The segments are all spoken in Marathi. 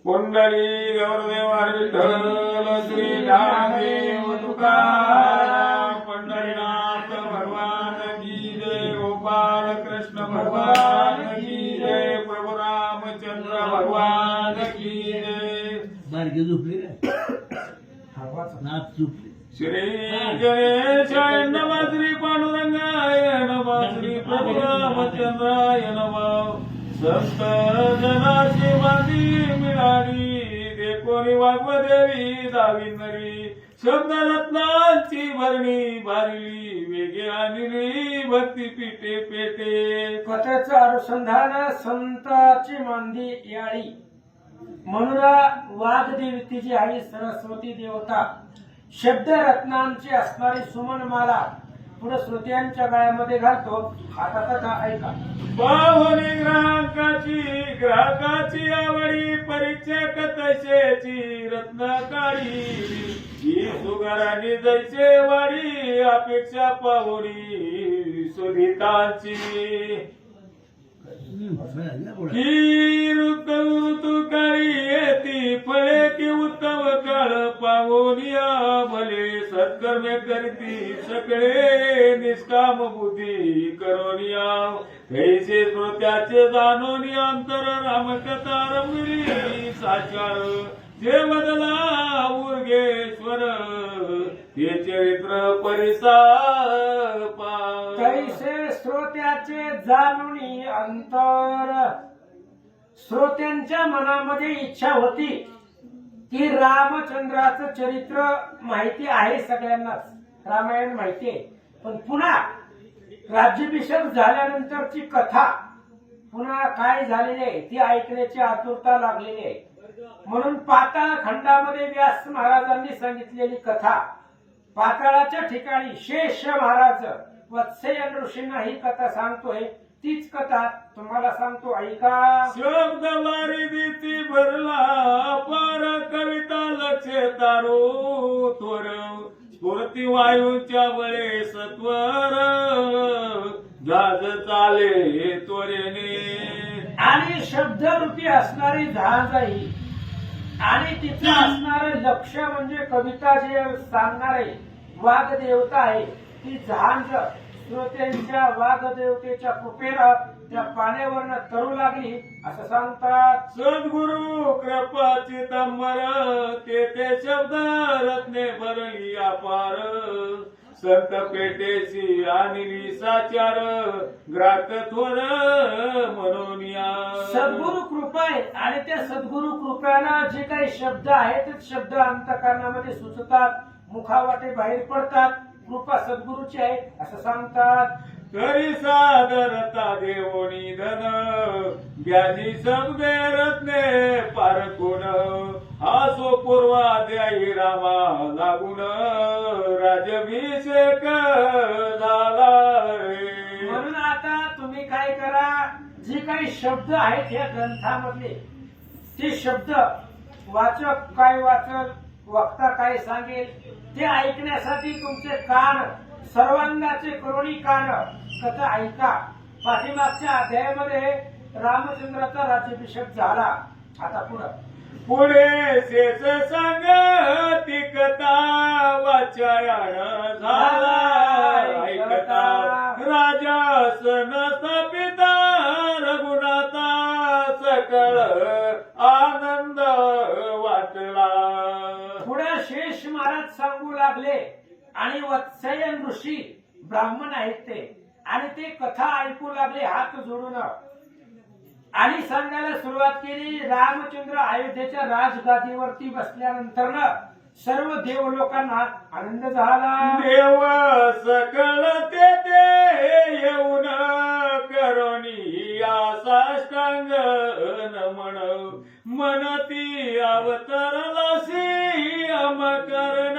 कुंडली गौरदेव विठ्ठल श्री ज्ञानदेव तुकाराम पंढरीनाथ भगवान की जय गोपाल कृष्ण भगवान की जय प्रभु रामचंद्र भगवान की जय बारके झोपले नाच झोपले श्री गणेशाय नमः श्री पांडुरंगाय नमः श्री प्रभु रामचंद्राय नमः संत जनाची माती मिळाली देकोणी वाग्देवी दाविंदरी शब्द रत्नांची भरणी भरली वेगे आणली भक्ती पिटे पेटे कथेचं अनुसंधान संताची मांदी याळी म्हणून वाघदेवती जी आई सरस्वती देवता शब्द रत्नांची असणारी सुमनमाला पुढे श्रोत्यांच्या गळ्यामध्ये घालतो. आता कथा ऐका. पाहुणी ग्राहकाची आवडी परीक्षक तसेची रत्नकारी ही सुगाराने जैसे वाडी अपेक्षा पाहुणी सुधितांची ही ऋतू काळी येती फळे की उत्तम काळ पाहुनिया भले सत्कर्मे करती सकळे निष्काम बुद्धी करोनिया कैसे श्रोत्याचे जाणून अंतर रामकथा रमली साचार जे बदला उर्गेश्वर हे चरित्र परिसार कैसे श्रोत्याचे जाणुनी अंतर. श्रोत्यांच्या मनामध्ये इच्छा होती की रामचंद्राचं चरित्र माहिती आहे सगळ्यांनाच, रामायण माहिती आहे, पण पुन्हा राज्याभिषेक झाल्यानंतरची कथा पुन्हा काय झालेली आहे ती ऐकण्याची आतुरता लागलेली आहे. म्हणून पाताळ खंडामध्ये व्यास महाराजांनी सांगितलेली कथा पाताळाच्या ठिकाणी शेष महाराज वत्सयन ऋषींना ही कथा सांगतोय. तीच कथा तुम्हाला सांगतो ऐका. शब्द वारिदीती भरला पार कविता लक्ष तारो त्वर स्फूर्ती वायूच्या बळे सत्वर जहाज चाले त्वरेने आणि शब्दरूपी असणारी जहाजाई आणि तिचं असणारं लक्ष म्हणजे कविता जे सांगणारे वाघदेवता आहे ती जहाज श्रोत्यांच्या वाघदेवतेच्या कृपेनं त्या पाण्यावरनं तरू लागली असं सांगतात. सद्गुरु कृपा चिदंबर ते शब्द रत्ने भरली अपार संत पेटेची आणली साचार ग्राहक थोर म्हणून या सद्गुरु कृपा आहे आणि त्या सद्गुरु कृपेनं जे काही शब्द आहेत ते शब्द अंतःकरणामध्ये सुचतात, मुखावाटे बाहेर पडतात. कृपा सद्गुरूची आहे असं सांगतात. तरी सादरता देवोनी धन व्याजी शब्दे रत्ने पारखून आसो पूर्वाद्यायी रामा लागून राजाभिषेक झाला. म्हणून आता तुम्ही काय करा, जे काही शब्द आहेत या ग्रंथामधले ते शब्द वाचक काय वाचल, वक्ता काय सांगेल ते ऐकण्यासाठी तुमचे कान सर्वांगाचे करोनी कान कथा ऐका. पाठीमागच्या अध्यायामध्ये रामचंद्राचा राज्याभिषेक झाला. आता पुढे शेष सांग ती कथा वाचायण झाला ऐकता राजा सन स्थापिता रघुनाथा सकळ आनंद वाटला. पुढे शेष महाराज सांगू लागले आणि वत्सयन ऋषी ब्राह्मण आहेत ते आणि ते कथा ऐकू लागले हात जोडून आणि सांगायला सुरुवात केली. रामचंद्र अयोध्येच्या राजगादीवरती बसल्यानंतर सर्व देव लोकांना आनंद झाला. देव सकळ ते येऊन करोनी साष्टांग नमन मनती अवतरलासी अमकर्ण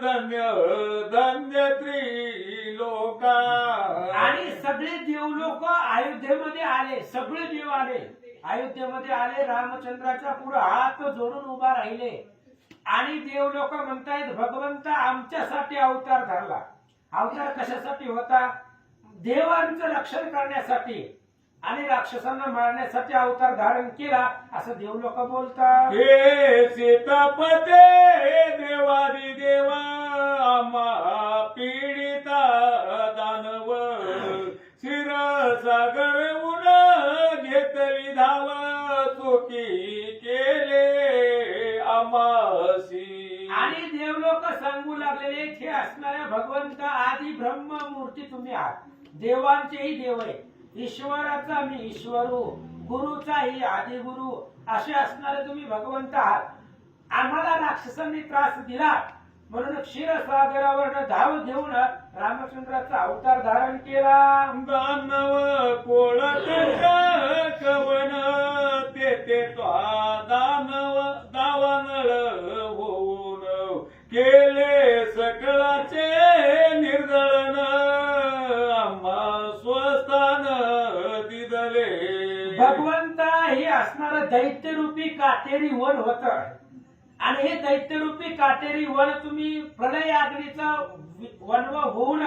धन्य धन्य त्रिलोका. आणि सगळे देव लोक अयोध्येमध्ये आले, सगळे देव आले अयोध्येमध्ये आले. रामचंद्राच्या पुढे हात जोडून उभा राहिले आणि देव लोक म्हणतायत भगवंता आमच्यासाठी अवतार धरला. अवतार कशासाठी होता? देवांचं रक्षण करण्यासाठी. आणि राक्षसांना मारण्यासाठी अवतार धारण केला असं देव लोक बोलतात. हे सीतापते देवादी देवा आम्हा पीडिता दानव क्षीरसागर उड घेतली धाव चुकी केले आम्हासी. आणि देव लोक सांगू लागलेले हे असणाऱ्या भगवंत आदी ब्रह्म मूर्ती तुम्ही आहात. देवांचेही देव आहे. ईश्वराचा मी ईश्वरू, गुरुचाही आदी गुरु असे असणारे तुम्ही भगवंत आहात. आम्हाला राक्षसांनी त्रास दिला म्हणून क्षीरसागरावर धाव घेऊन रामचंद्राचा अवतार धारण केला. दानव कोळत कवन ते दानव दावानळ होऊन केले सकळाचे निर्दळन आम्हा स्वस्थान दिदले. भगवंत हे असणारं दैत्यरूपी काटेरी वन होत आणि हे दैत्यरूपी काटेरी वन तुम्ही प्रलय अग्नीचा वनव होऊन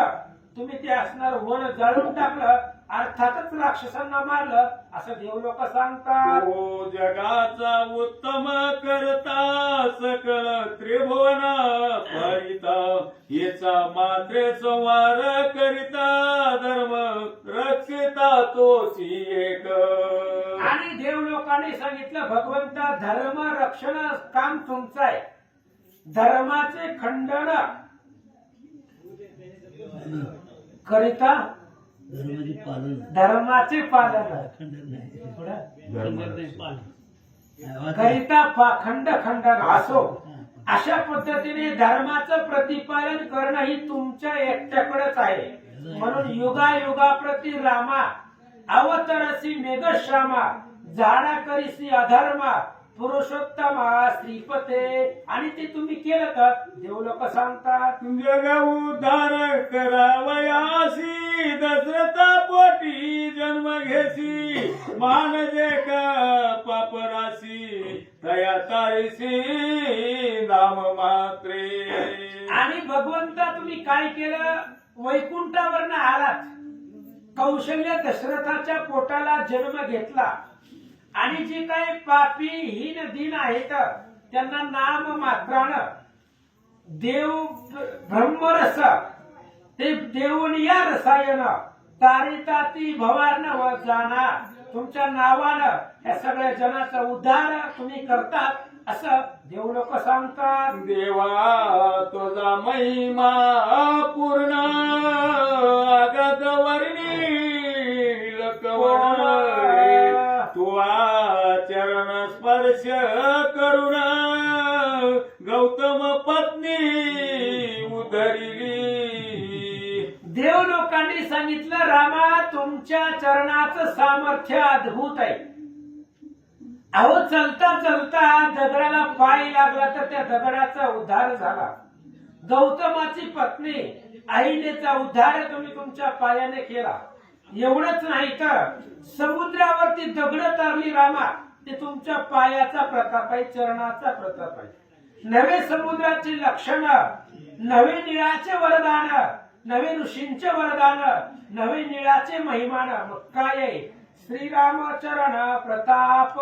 तुम्ही ते असणार वन जाळून टाकलं. अर्थातच राक्षसांना मारलं असं देव लोक सांगतात. ओ जगाचा उत्तम करता सकल त्रिभुवन पालिता याचा मात्रे संवार करिता धर्म रक्षिता तोची एक. आणि देव लोकांनी सांगितलं भगवंता धर्म रक्षण काम तुमचं आहे. धर्माचे खंडन करिता धर्माचे पालन करिता खंड खंडन असो अशा पद्धतीने धर्माचं प्रतिपालन करणं ही तुमच्या एकट्याकडेच आहे. म्हणून युगायुगाप्रती रामा अवतरसी मेघश्यामा झाडा करीसी अधर्मा पुरुषोत्तमा श्रीपते. आणि ते तुम्ही केलं तर देव लोक सांगतात जग उद्धार करावयासी दशरथा पोटी जन्म घेसी मानजे का पापरासी तया तारीसी नाम मात्रे. आणि भगवंता तुम्ही काय केलं वैकुंठावरनं आलात. कौशल्य दशरथाच्या पोटाला जन्म घेतला आणि जे काही पापी हीन दीन आहेत त्यांना नाम मात्रानं देव ब्रह्मरस ते देऊन या रसायन तारिताती भवान व जाना तुमच्या नावानं या सगळ्या जनाचा उद्धार तुम्ही करतात असं देव लोक सांगतात. देवा तुझा महिमा पूर्ण आगत वर्णी लकवण तुआ चरण स्पर्श करुण गौतम पत्नी उधरिली. देव लोकांनी सांगितलं रामा तुमच्या चरणाचं सामर्थ्य अद्भुत आहे. अहो चलता चलता दगडाला पाय लागला तर त्या दगडाचा उद्धार झाला. गौतमाची पत्नी अहिलेचा उद्धार तुम्ही तुमच्या पायाने केला. एवढंच नाही तर समुद्रावरती दगड तारली रामा ते तुमच्या पायाचा प्रताप आहे, चरणाचा प्रताप आहे. नवे समुद्राची लक्षण, नवे निळाचे वरदान, नवे ऋषींचे वरदान, नवे निळाचे महिमान. मग काय आहे श्रीरामचरण प्रताप.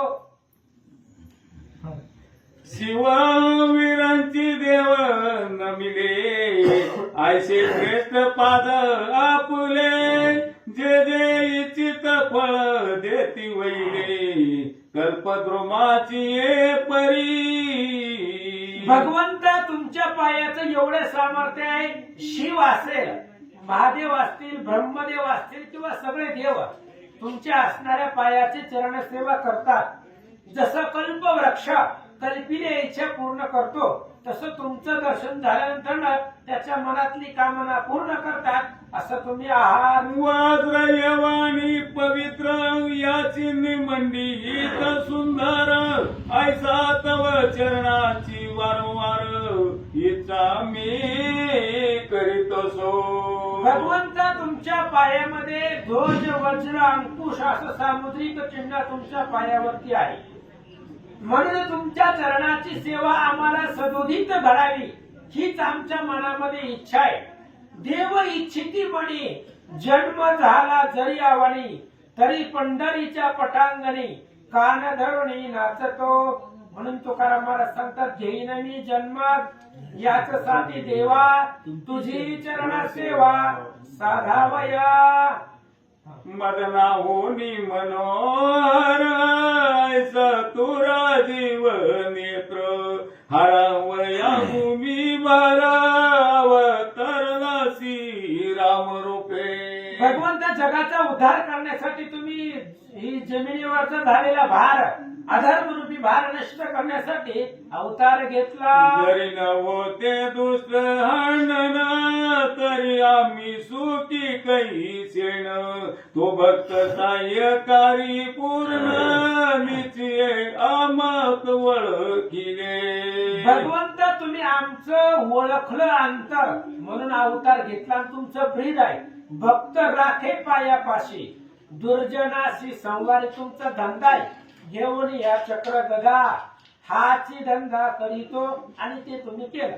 शिववीरांची देव नमिले ऐसे श्रेष्ठ पाद आपुले जे जे इच्छित फळ देती वैले कल्पद्रुमाची ये परी. भगवंता तुमच्या पायाचं एवढं सामर्थ्य आहे. शिव असेल, महादेव असतील, ब्रह्मदेव असतील किंवा सगळे देव तुमच्या असणाऱ्या पायाची चरणसेवा करतात. जसं कल्पवृक्ष कल्पिले इच्छा पूर्ण करतो तसं तुमचं दर्शन झाल्यानंतर त्याच्या मनातली कामना पूर्ण करतात असं तुम्ही आहात. वज्र यवानी पवित्र याची निमंडित सुंदर ऐसा तव चरणाची वारंवार इच्छा मी करीतो सो. भगवंता तुमच्या पायामध्ये ध्वज वज्र अंकुश असं सामुद्रिक चिन्ह तुमच्या पायावरती आहे. म्हणून तुमच्या चरणाची सेवा आम्हाला सदोदित घडावी हीच आमच्या मनामध्ये इच्छा आहे. देव इच्छिती म्हणे जन्म झाला जरी आवानी तरी पंढरीच्या पटांगणी कान धरुणी नाचतो. म्हणून तुकाराम महाराज सांगतात, घेईन मी जन्म याच साठी देवा, तुझी चरण सेवा साधावया. मदना होनी मनोहर ऐसा तुरा जीव नेत्र हरावया भूमी भराव तरणासी राम रूपे. भगवंत जगाचा उद्धार करण्यासाठी तुम्ही ही जमिनीवरचा झालेला भार, अधर्मरूपी भार नष्ट करण्यासाठी अवतार घेतला. जरी नव्हते दुष्ट हणन तरी आम्ही सुखी कैसेन. तो भक्त साह्यकारी पूर्ण निश्चय आमक ओळखिले. भगवंत तुम्ही आमचं ओळखलं अंतर म्हणून अवतार घेतला. आणि तुमचं ब्रीद आहे भक्त राखे पायापाशी, दुर्जनाशी संवाद तुमचा धंदा आहे. घेऊन या चक्र गदा हाची धंदा करीतो आणि ते तुम्ही केलं.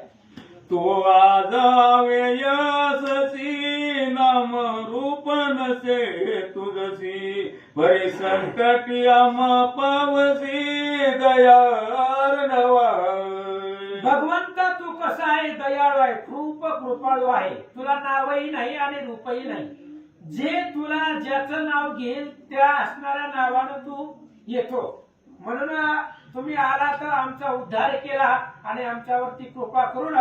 तो आजावे यशसी नाम रूप नसे तुझसी. परी संकटी आम पावसी दया अर्णवा. भगवंत तू कसा आहे, दयाळू आहे, कृपाळू आहे. तुला नावही नाही आणि रूपही नाही. जे तुला ज्याचं नाव घेईल त्या असणाऱ्या नावानं तू येतो. म्हणून तुम्ही आला तर आमचा उद्धार केला आणि आमच्यावरती कृपा करून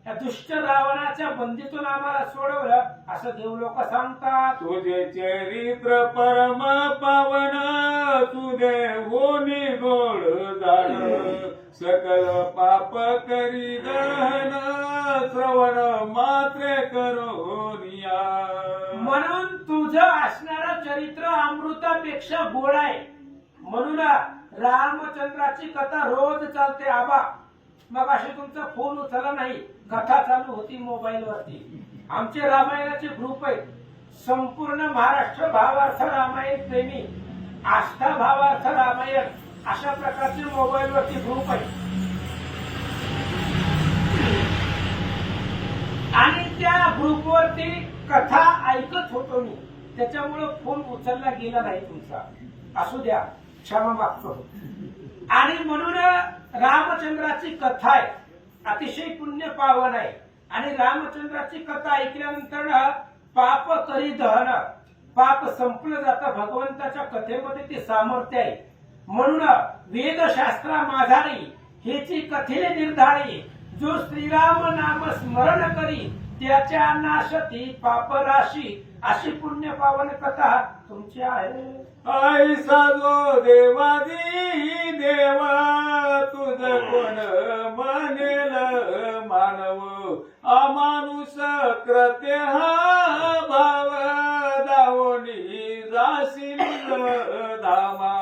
या दुष्ट रावणाच्या बंदीतून आम्हाला सोडवलं असं देव लोक सांगतात. तुझे चरित्र परम पावन तुझे होनी गोड जाण. सकल पाप करी दहन श्रवण मात्रे करोनिया. म्हणून तुझं असणारं चरित्र अमृतापेक्षा गोड आहे. म्हणून रामचंद्राची कथा रोज चालते. आबा मग असे तुमचा फोन उचलला नाही, कथा चालू होती मोबाईल वरती. आमचे रामायणाचे ग्रुप आहेत. संपूर्ण महाराष्ट्र भावार्थ रामायण प्रेमी, आस्था भावार्थ रामायण अशा प्रकारचे मोबाईल वरती ग्रुप आहेत. आणि त्या ग्रुपवरती कथा ऐकत होतो मी, त्याच्यामुळं फोन उचलला गेला नाही तुमचा. असू द्या, क्षमा मागतो. आणि म्हणून रामचंद्राची कथा आहे, अतिशय पुण्य पावन आहे. आणि रामचंद्राची कथा ऐकल्यानंतर पाप करी दहन, पाप संपलं जातं. भगवंताच्या कथेमध्ये ते सामर्थ्य आहे. म्हणून वेदशास्त्रा माझारी हेची कथिले निर्धारी. जो श्रीराम नाम स्मरण करी त्याच्या नाशती पापराशी. अशी पुण्य पावन कथा तुमची आहे. ऐसा जो देवादी देवा तुझ कोण मानेल मानव. अमानुष कृत्य हा भाव दावणी जाशील धामा.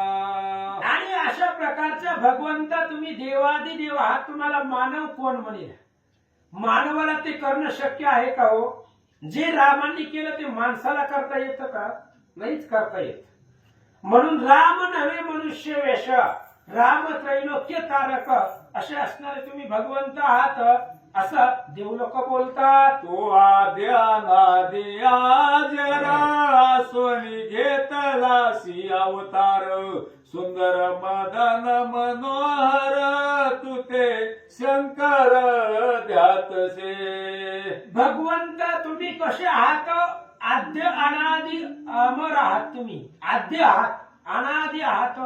आणि अशा प्रकारच्या भगवंता तुम्ही देवादी देव आहात. तुम्हाला मानव कोण म्हणेल? मानवाला ते करणं शक्य आहे का हो? जे रामांनी केलं ते माणसाला करता येतं का? नाहीच करता येत. म्हणून राम नव्हे मनुष्य वेश, राम त्रैलोक्य तारक असे असणारे तुम्ही भगवंत आहात असं देवलोक बोलतात. तो आद्यानादी आजरा सोनी घेतला सी अवतार. सुंदर मदन मनोहर तुते शंकर ध्यातसे. भगवंत तुम्ही कसे आहात? आद्य अनादि अमर आहात. तुम्ही आद्य आहात, अनादि आहात.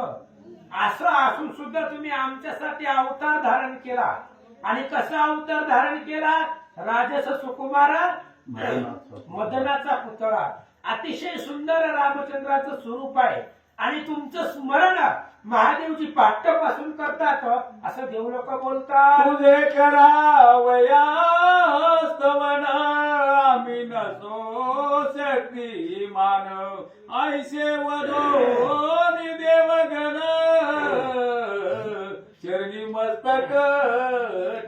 असं असून सुद्धा तुम्ही आमच्यासाठी अवतार धारण केला. आणि कसा अवतार धारण केला? राजस सुकुमार मदनाचा पुतळा. अतिशय सुंदर रामचंद्राचं स्वरूप आहे. आणि तुमचं स्मरण महादेवजी पाट्यापासून करतात असं देवलोक बोलतात. तुझे करावया स्तवन आम्ही नसो शक्तिमान. ऐसे वदोनी देवगण चरणी मस्तक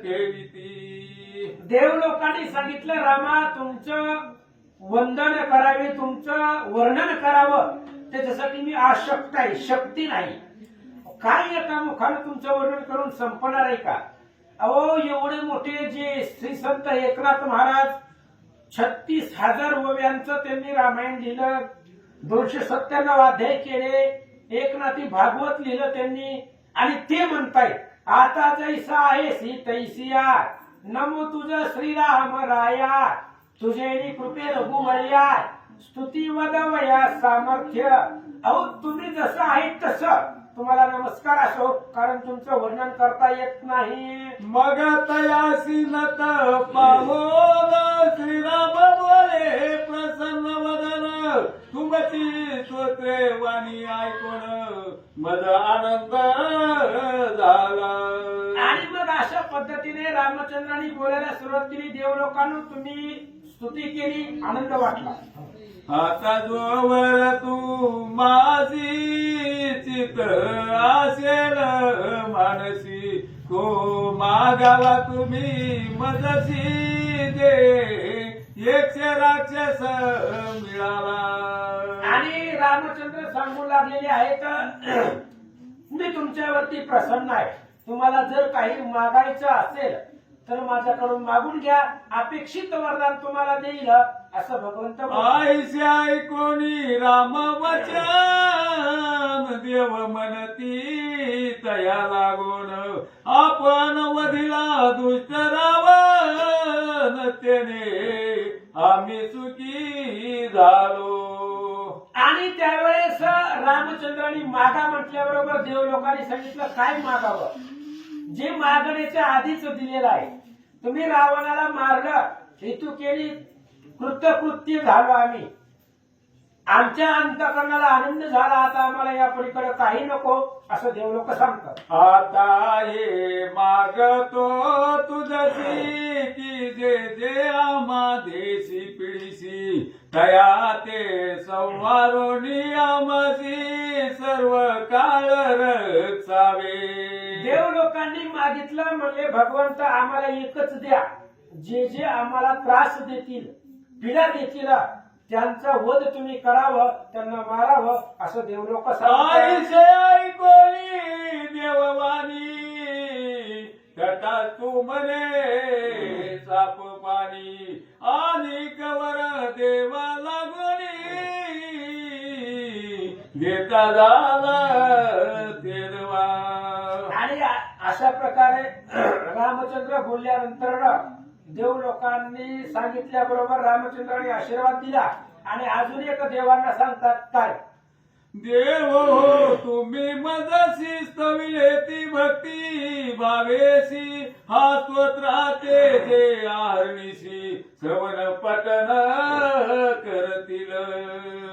ठेविती. देवलोकांनी सांगितलं रामा तुमचं वंदन करावे, तुमचं वर्णन करावं. त्याच्यासाठी मी अशक्त आहे, शक्ती नाही. काय एका मुखानं तुमचं वर्णन करून संपणार आहे का? अहो एवढे मोठे जे श्री संत एकनाथ महाराज 36,000 ओव्यांचं त्यांनी रामायण लिहिलं. 297 अध्याय केले, एकनाथी भागवत लिहिलं त्यांनी आणि ते म्हणतायत आता जैसा आहेसी तैसी या, नमो तुझ श्रीराम राया, तुझे कृपे रघुवरिया, स्तुती वदवया सामर्थ्य. अहो तुम्ही जसं आहे तसं तुम्हाला नमस्कार असो, कारण तुमचं वर्णन करता येत नाही. मग तयासी नत पाहोन श्रीराम बोले प्रसन्न वदन, तुमची स्तोत्रे वाणी ऐकून मज आनंद झाला. आणि मग अशा पद्धतीने रामचंद्रांनी बोलायला सुरुवात केली. देवलोकांना तुम्ही स्तुती केली, आनंद वाटला. आता जोवर तू माझी चित असेल मानसी, तो मागावा तुम्ही मजसी दे, एकशे राक्षस मिळाला. आणि रामचंद्र सांगू लागलेले आहेत मी तुमच्यावरती प्रसन्न आहे. तुम्हाला जर काही मागायचं असेल तर माझ्याकडून मागून घ्या, अपेक्षित वरदान तुम्हाला देईल असं भगवंत बोलतात. आईशी ऐकोनी राम वचन, देव म्हणती तया लागून, आपण वधिला दुष्ट रावण, त्याने आम्ही सुखी झालो. आणि त्यावेळेस रामचंद्रांनी मागा म्हटल्याबरोबर देवलोकांनी सांगितलं काय मागावं, जे मागण्याच्या आधीच दिलेलं आहे. तुम्ही रावणाला मारलं, हेतू केली, कृतकृत्य झालो आम्ही, आमच्या अंतकरणाला आनंद झाला, आता आम्हाला या पलीकडे काही नको असं देवलोक सांगतात. आता हे मागतो तुझसी, की जे जे आम्हा देशी पिढीशी, तया ते संवारोणी आमसी सर्व काळ रक्षावे. देवलोकांनी मागितलं, म्हणले भगवंत आम्हाला एकच द्या, जे जे आम्हाला त्रास देतील, पीडा देतील, त्यांचा वध तुम्ही करावं, त्यांना मारावं असं देवलोक सांगतात. आईशे ऐकोनी देववाणी, तटा तू म्हणे साप पाणी, आणि कवर देवा लागणी, घेता झाला तेरवा. आणि अशा प्रकारे रामचंद्र बोलल्यानंतर देवलोकांनी सांगितल्याबरोबर रामचंद्राने आशीर्वाद दिला. आणि अजून एक देवांना सांगतात काय, देव हो तुम्ही मजसी स्तविले ती भक्ती भावेसी, हा स्तोत्राते जे आहरणीशी श्रवण पठन करतील.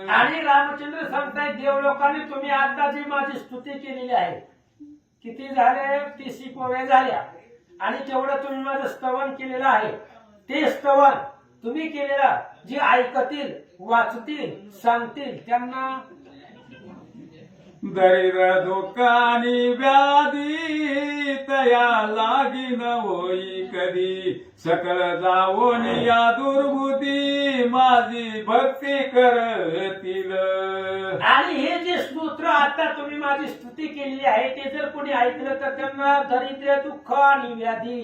आणि रामचंद्र सांगतायत देवलोकांनी तुम्ही आता जी माझी स्तुती केलेली आहे, किती झाले 30 पोळ्या झाल्या, आणि तेवढं तुम्ही माझं स्तवन केलेलं आहे, ते स्तवन तुम्ही केलेलं जे ऐकतील, वाचतील, सांगतील त्यांना दैर दुःख आणि व्याधी तया लागीन होई कधी, सकळ जावून या दुर्बुद्धी माझी भक्ती करतील. आणि हे जे स्तोत्र आता तुम्ही माझी स्तुती केलेली आहे, ते जर कोणी ऐकलं तर त्यांना दरिद्र, दुःख आणि व्याधी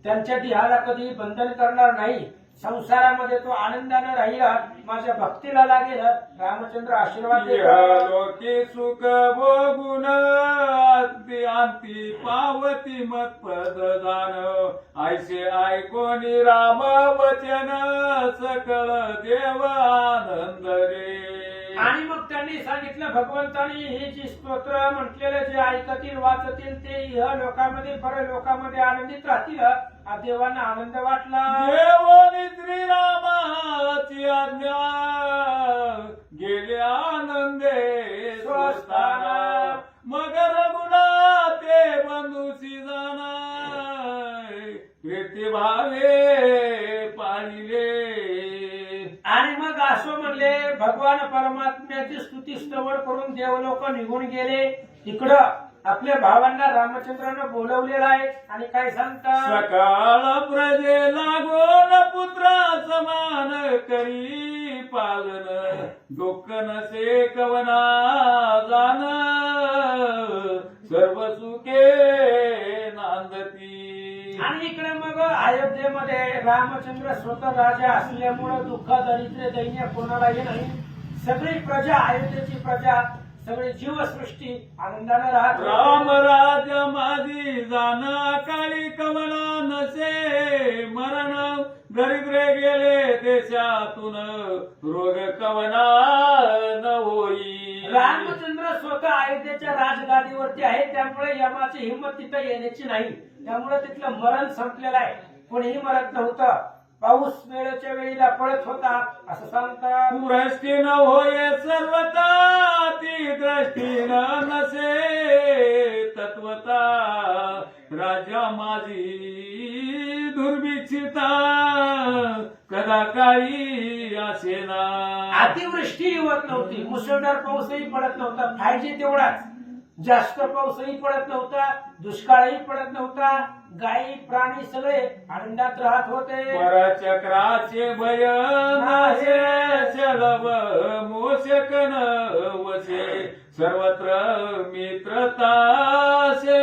त्यांच्या देहाला कधी बंधन करणार नाही, संसारामध्ये तो आनंदाने राहील, माझ्या भक्तीला लागेल. रामचंद्र आशीर्वाद देतात. लोके सुख भोगुन अंती पावती मत पद दान, ऐसे ऐकोनी राम वचन सकळ देव आनंद रे. आणि मग त्यांनी सांगितलं भगवंतांनी हे जे स्तोत्र म्हटलेलं जे ऐकतील, वाचतील ते इह लोकांमध्ये पर लोकांमध्ये आनंदित राहतील. देवांना आनंद वाटला. देवानी श्रीरामाची आज्ञा गेले आनंदे स्वस्थाना, मग रघुनाथे बंधुसी जाना, प्रीती भावे पाळिले. आणि मग असो म्हणले भगवान परमात्म्याची स्तुती स्तवन करून देवलोक निघून गेले. इकडं आपल्या भावांना रामचंद्रानं बोलवलेलं आहे आणि काय सांगतात, सकाळ प्रजेला गोन पुत्रा समान करी पालन, दुःख नसे कवना जाण, सर्व सुखे नांदती. आणि इकडे मग अयोध्येमध्ये रामचंद्र स्वतः राजा असल्यामुळे दुःख, दरिद्र, दैन्य कोणालाही नाही. सगळी प्रजा, अयोध्येची प्रजा, सगळी जीवसृष्टी आनंदाने राहत राम होते. राजा माझी जाण काळी कमला नसे मरण दरिद्रे गेले देशातून रोग कवना न होई. रामचंद्र स्वतः अयोध्येच्या राजगादीवरती आहे, त्यामुळे यमाची हिंमत तिथं येण्याची नाही. त्यामुळे तिथलं मरण संपलेलं आहे. कोणीही मरत नव्हतं. पाऊस वेळेच्या वेळीला पडत होता असं सांगतात. दृष्टी न होय सर्वता ती दृष्टी न नसे तत्वता राजा माझी दुर्भिक्षिता कदा काळी असेना. अतिवृष्टी होत नव्हती, मुसळधार पाऊसही पडत नव्हता, पाहिजे तेवढाच. जास्त पाऊसही पडत नव्हता, दुष्काळही पडत नव्हता. गायी प्राणी सगळे आनंदात राहत होते. परचक्राचे भय नासे शलभ मोषकन वसे सर्वत्र मित्रता से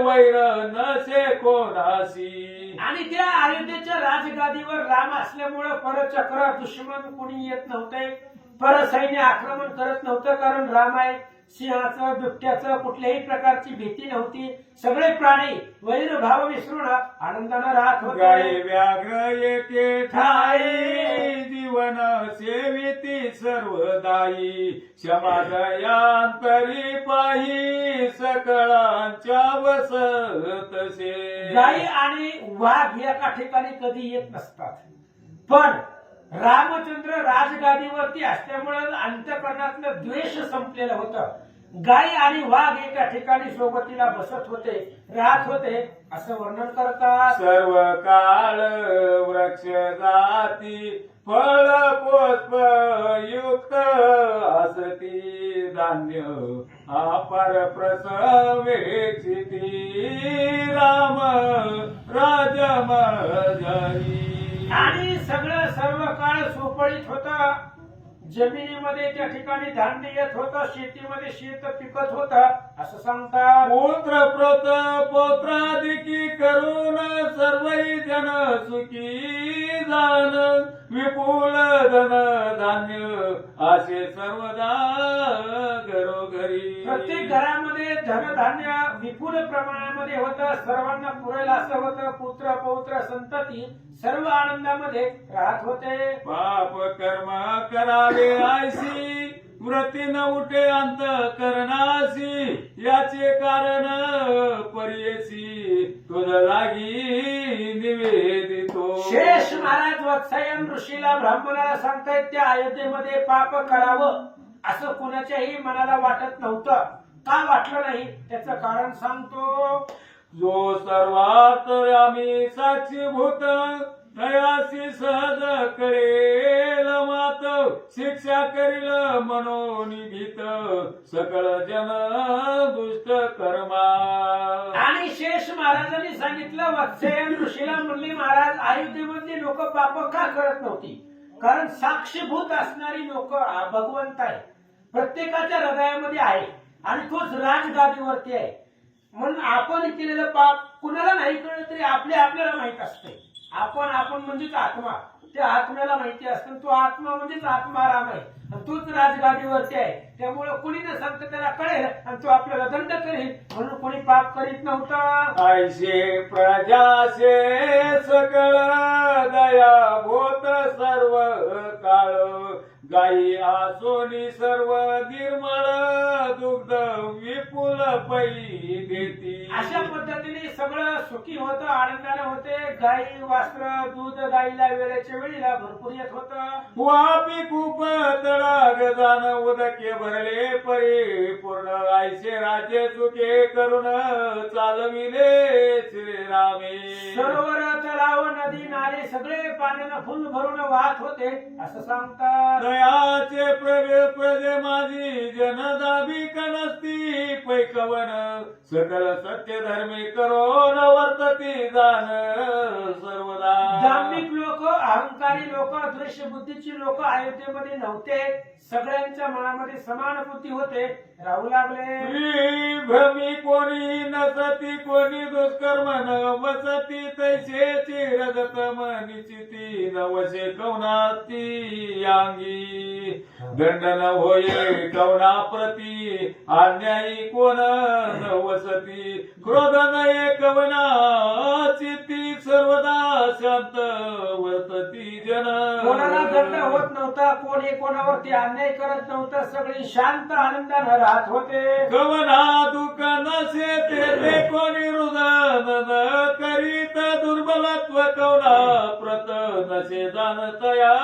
वैर नसे कोणासी. आणि त्या अयोध्येच्या राजगादीवर राम असल्यामुळे परचक्र दुश्मन कोणी येत नव्हते, परसैन्य आक्रमण करत नव्हतं. कारण राम आहे. सिंहाचं बिबट्याचं कुठल्याही प्रकारची भीती नव्हती. सगळे प्राणी वैर भाव विसरून आनंदाने राहत गाय होते. व्याघ्र येते ठाई जीवन सेविती सर्वदायी क्षमादयांतरी पाही सकळांच्या वसतसे. गाई आणि वाघ एका ठिकाणी कधी येत नसतात, पण रामचंद्र राजगादीवरती असल्यामुळे अंतःकरणातलं द्वेष संपलेलं होतं. गाय आणि वाघ एका ठिकाणी सोबतीला बसत होते, राहत होते असं वर्णन करतात. सर्व काळ वृक्ष जाती फळ पुष्प युक्त असती धान्य अपार प्रसवेक्षिती राम राज माझी. आणि सगळं सर्व काळ सुपळीत होतं. जमिनीमध्ये त्या ठिकाणी धान्य येत होतं, शेतीमध्ये शेत पिकत होतं असं सांगतात. पुत्र प्रोत पौत्रादिकी करून सर्वही जन सुखी जाण विपुल धन धान्य असे सर्वदा घरोघरी. प्रत्येक घरामध्ये धनधान्य विपुल प्रमाणामध्ये होतं, सर्वांना पुरेल असं होतं. पुत्र पौत्र संतती सर्व आनंदामध्ये राहत होते. पाप कर्म करावे आयसी व्रती न उठे अंत करणासी याचे कारण परियसी तुझ लागी निवेदितो. शेष महाराज वत्सायन ऋषीला ब्राह्मणाला सांगतायत त्या अयोध्येमध्ये पाप करावं असं कुणाच्याही मनाला वाटत नव्हतं. का वाटलं नाही त्याचं कारण सांगतो. जो सर्वात आम्ही साक्षीभूत तयासी सहज कळेल मात शिक्षा करील मनोनिभीत सकळ जन दुष्ट कर्मा. आणि शेष महाराजांनी सांगितलं, वत्सायन ऋषीला म्हणले, महाराज अयोध्येमधली लोक पाप का करत नव्हती? कारण साक्षीभूत असणारी लोक भगवंत आहे, प्रत्येकाच्या हृदयामध्ये आहे आणि तोच राजगादीवरती आहे. म्हणून आपण केलेलं पाप कुणाला नाही कळलं तरी आपल्याला माहित असते. आपण म्हणजेच आत्मा, त्या आत्म्याला माहिती असतं. तो आत्मा म्हणजेच आत्माराम आहे आणि तोच राजगादीवरती आहे. त्यामुळे कुणी न सांगतं त्याला कळेल आणि तो आपल्याला दंड करेल, म्हणून कोणी पाप करीत नव्हतं. ऐशे प्रजासे सकळ दया भूत सर्व काळ गायी आसोनी सर्व निर्मळ दुग्ध विपुल पै देती. अशा पद्धतीने सगळं सुखी होतं, आनंदाने होते. गाई वस्त्र दूध गाईला वेळेच्या वेळीला भरपूर येत होतं. वापी खूप तडाग जाण उदके भरले परिपूर्ण ऐसे राज्य सुखे करून चालविले श्रीरामे. सरोवर तलाव नदी नाले सगळे पाण्यानं फुल भरून वाहत होते असं सांगतात. दयाचे प्रजे माझी जनदाभिक नसती पैकवन सकल सत्य धर्मी करून वर्तती जाण सर्वदा. धार्मिक लोक, अहंकारी लोक, दृश्यबुद्धीची लोक अयोध्येमध्ये नव्हते. सगळ्यांच्या मनामध्ये समानुभूती होते, राहू लागले. भ्रमी कोणी नसती, कोणी दुष्कर्म न वसती, तैसेची रजत मनिचिती, नवशे कवनाती अंगी, दंड न होये कवना प्रती, अन्यायी कोण न वसती, क्रोध नये कवना चित्ती, सर्वदा शांत वर्तती जन. कोणाला दंड होत नव्हता, कोणी कोणावरती अन्याय करत नव्हतं, सगळे शांत आनंदानं राहत होते. कवना दुःख नसे ते कोणी रुदन न करीत, दुर्बलत्व कवना प्रत नसे जाणतया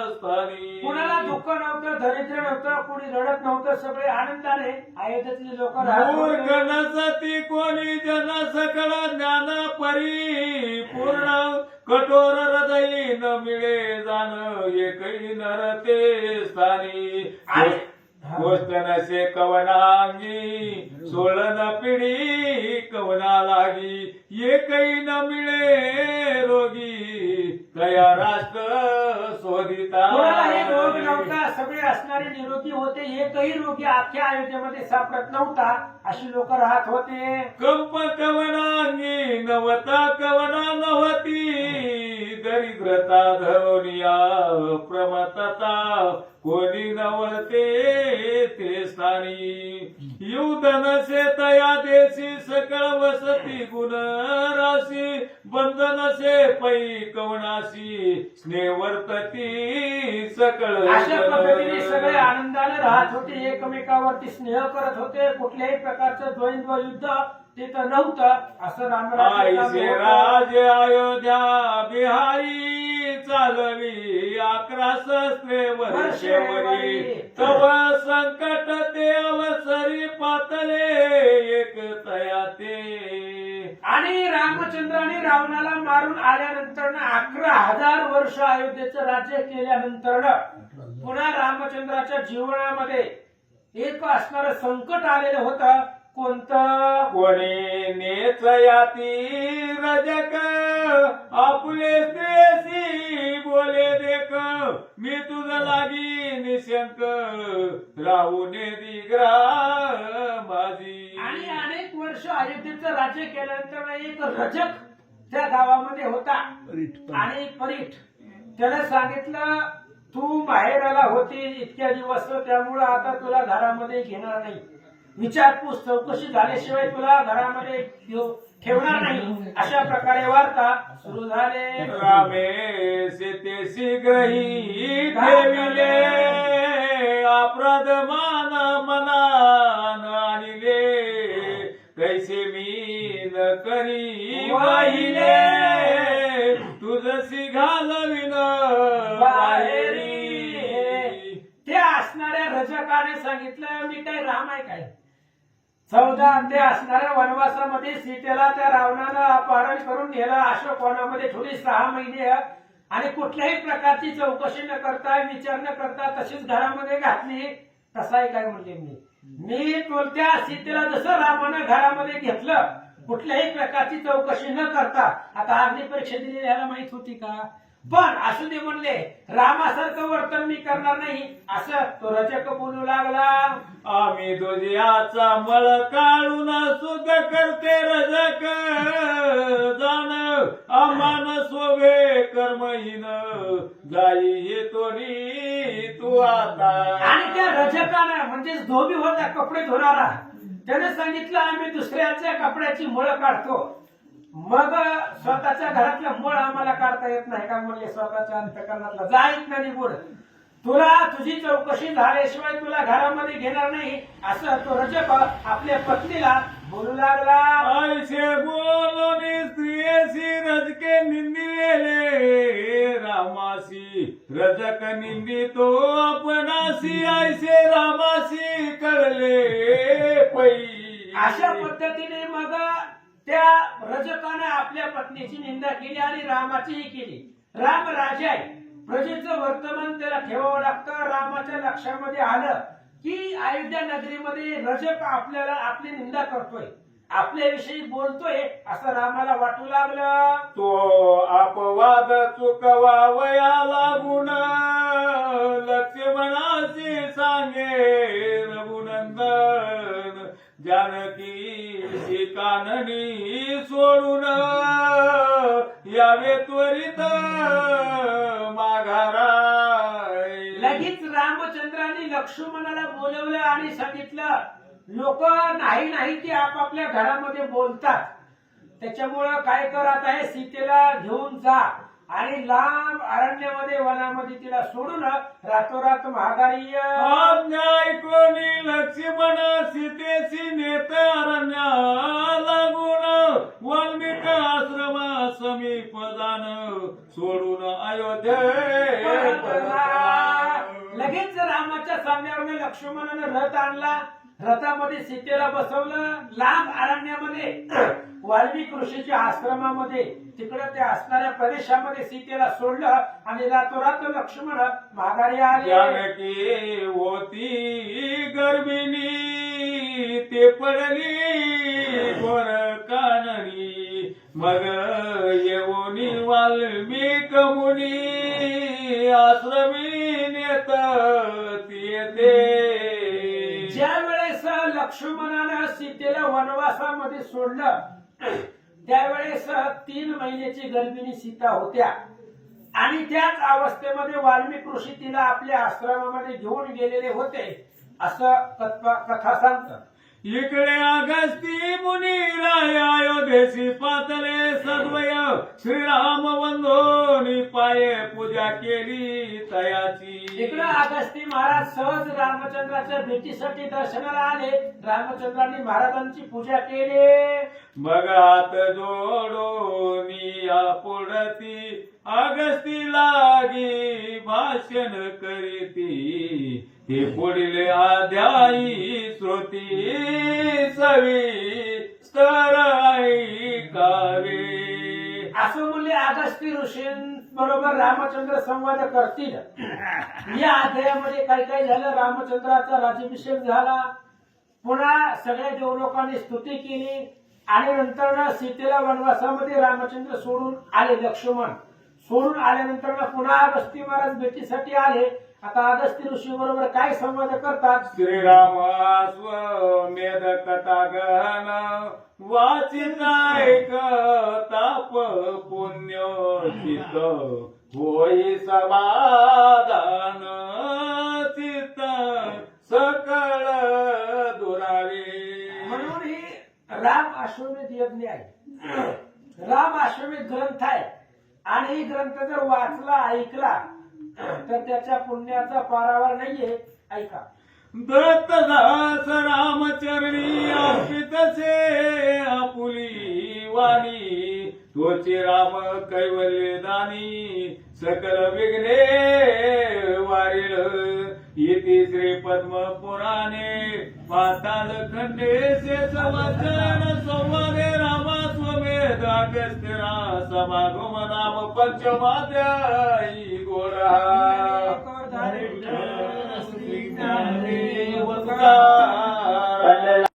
स्थानी. कुणाला दुःख नव्हतं, दरिद्र नव्हतं, कुणी रडत नव्हतं, सगळे आनंदाने अयोध्येतले लोक राहत मूर्ख होते. नसती कोणी जन सकळ ज्ञान परिपूर्ण, कठोर हृदयी न मिळे जाण, एकही नरते स्थानी. गोष्ट नसे कवनांगी, सोळन पिढी कवना लागी, एकही न मिळे रोगी, तया राष्ट्र शोधिता. कोणालाही रोग नव्हता, सगळे असणारे निरोगी होते, एकही रोगी अख्ख्या अयोध्येमध्ये सापडत नव्हता, अशी लोक राहत होते. कंप कवनांगी नवता कवना नव्हती, दरिद्रता धरोनिया प्रमतता, कोणी नवते ते स्थानी. युद्ध नसे तया देशी, सकळ वसती गुण राशी, बंध नसे पै कवनाशी, स्नेह वर्तती सकळ. अशा पद्धतीने सगळे आनंदाने राहत होते, एकमेकावरती स्नेह करत होते, कुठल्याही प्रकारचं द्वंद्व युद्ध तिथं नव्हतं, असं आईचे राज अयोध्या बिहारी, चालवी 11 सहस्रे वर्षेवरी, तव संकट ते अवसरी पातले, एक तया ते. आणि रामचंद्राने रावणाला मारून आल्यानंतर 11,000 वर्ष अयोध्येचं राज्य केल्यानंतर पुन्हा रामचंद्राच्या जीवनामध्ये एक असणारं संकट आलेलं होतं. कोणतं? कोणी नेचयाती रजक, आपुले स्त्रेसी बोले देख, मी तुझ लागी निशंक, राहू ने दिग्रा माझी. आणि अनेक वर्ष अयोध्येचं राज्य केल्यानंतर एक रजक त्या गावामध्ये होता आणि परीठ. त्याला सांगितलं, तू माहेराला होती इतक्या दिवस, त्यामुळं आता तुला घरामध्ये घेणार नाही, विचारपूस चौकशी झाल्याशिवाय तुला घरामध्ये ठेवणार नाही, अशा प्रकारे वार्ता सुरू झाले. रामे सीते शीघ्रही ठेविले, अपराध मान मनान आणिले, कैसे मी न करी वाहिले, तुझशी घालविन बाहेरी. त्या असणाऱ्या रजकाने सांगितलं, मी काय राम आहे काय? 14 ते असणाऱ्या वनवासामध्ये सीतेला त्या रावणानं अपहरण करून नेलं, अशोकवनामध्ये ठेवली 6 महिने, आणि कुठल्याही प्रकारची चौकशी न करता, विचार न करता तशीच घरामध्ये घातली. तसाही काय म्हणले, मी त्या सीतेला जसं रामानं घरामध्ये घेतलं, कुठल्याही प्रकारची चौकशी न करता. आता अग्निपरीक्षा दिलेली ह्याला माहित होती का? पण असू दे म्हणले, रामासारखं वर्तन मी करणार नाही, असं तो रजक बोलू लागला. आम्ही तुझ्याचा मळ काढून सुख करते रजक, जाण आमान सोवे कर्महीन, जाई येतोनी तू आता. आणि त्या रजकानं म्हणजेच धोबी होता, कपडे धुणारा, त्याने सांगितलं, आम्ही दुसऱ्याच्या कपड्याची मळ काढतो, मग स्वतःच्या घरातला मळ आम्हाला काढता येत नाही का? म्हणले, स्वतःच्या अंतकरणातला जाईत नाही निघून, तुला तुझी चौकशी झाल्याशिवाय तुला घरामध्ये घेणार नाही, असं तो रजक आपल्या पत्नीला बोलू लागला. ऐसे बोलून स्त्रियेशी रजके निंदिले, रामासी रजक निंदितो आपणासी, ऐसे रामासी कळले पै. अशा पद्धतीने मग त्या रजकाने आपल्या पत्नीची निंदा केली आणि रामाचीही केली. राम राजा आहे, प्रजेचं वर्तमान त्याला ठेवावं लागतं. रामाच्या लक्षामध्ये आलं की अयोध्या नगरीमध्ये रजक आपल्याला आपली निंदा करतोय, आपल्याविषयी बोलतोय असं रामाला वाटू लागलं. तो अपवाद चुकवावया लागून लक्ष्मणाशी सांगे रघुनंदन जानकी काननी सोडून यावे त्वरित माघारा. लगेच रामचंद्राने लक्ष्मणाला बोलवलं आणि सांगितलं लोक नाही ते आपापल्या घरामध्ये बोलतात, त्याच्यामुळं काय कर आता हे सीतेला घेऊन जा आणि लांब अरण्यामध्ये वनामध्ये तिला सोडून रातोरात माघारी ये. ऐकोनी लक्ष्मण सीतेशी नेत अरण्या लागून वाल्मिक आश्रमा समीप जाण सोडून अयोध्ये. लगेच रामाच्या सामन्यावर लक्ष्मणाने रथ आणला, रथामध्ये सीतेला बसवलं, लांब अरण्यामध्ये वाल्मिक ऋषीच्या आश्रमामध्ये तिकडे त्या असणाऱ्या प्रदेशामध्ये सीतेला सोडलं आणि रातोरात लक्ष्मण माघारी आले. जानकी होती गर्भिणी ते पडली गोर काननी मग येऊनी वाल्मिक मुनी आश्रमी नेत येते. ज्या वेळेस लक्ष्मणानं सीतेला वनवासामध्ये सोडलं त्यावेळेस 3 महिन्याची गर्भिणी सीता होत्या आणि त्याच अवस्थेमध्ये वाल्मिक ऋषी तिला आपल्या आश्रमामध्ये घेऊन गेलेले होते असं कथा सांगतात. इकडे अगस्ती मुनी राय अयोध्येशी पातले सद्वय श्रीराम वंदोनी पाये पूजा केली तयाची. इकडे अगस्ती महाराज सहज रामचंद्राच्या भेटीसाठी दर्शनाला आले, रामचंद्रांनी महाराजांची पूजा केली. मग हात जोडोनी पुढती अगस्ती लागी भाषण करीती हे पुढील अध्यायी श्रुती सवी स्तर ऐकावे. असं म्हणले अगस्ती ऋषींबरोबर रामचंद्र संवाद करतील. या अध्यायामध्ये काय काय झालं, रामचंद्राचा राज्याभिषेक झाला, पुन्हा सगळ्या देवलोकांनी स्तुती केली आणि नंतर सीतेला वनवासामध्ये रामचंद्र सोडून आले. लक्ष्मण सोडून आल्यानंतर पुन्हा अगस्ती महाराज भेटीसाठी आले. आता अगस्ती ऋषी बरोबर काय संवाद करतात. श्रीराम स्वमेध कथा गहन वाचित ऐक ताप पुण्य चित होई समाधान चित्त सकळ दुरावे. म्हणून ही राम अश्वमेध यज्ञ आहे, राम अश्वमेध ग्रंथ आहे आणि ही ग्रंथ जर वाचला ऐकला तर त्याच्या पुण्याचा पारावर नाहीये. ऐका. दत्तदास रामचरणी अर्पितसे आपुली वाणी तोचे राम कैवल्य दानी सकल विघ्ने वारिळ. इति श्री पद्म पुराणे पाताल खंडे शेष वचन संवादे रामा स्वमेध अगस्त्य समागम नाम पंचमाध्यायी गोरा.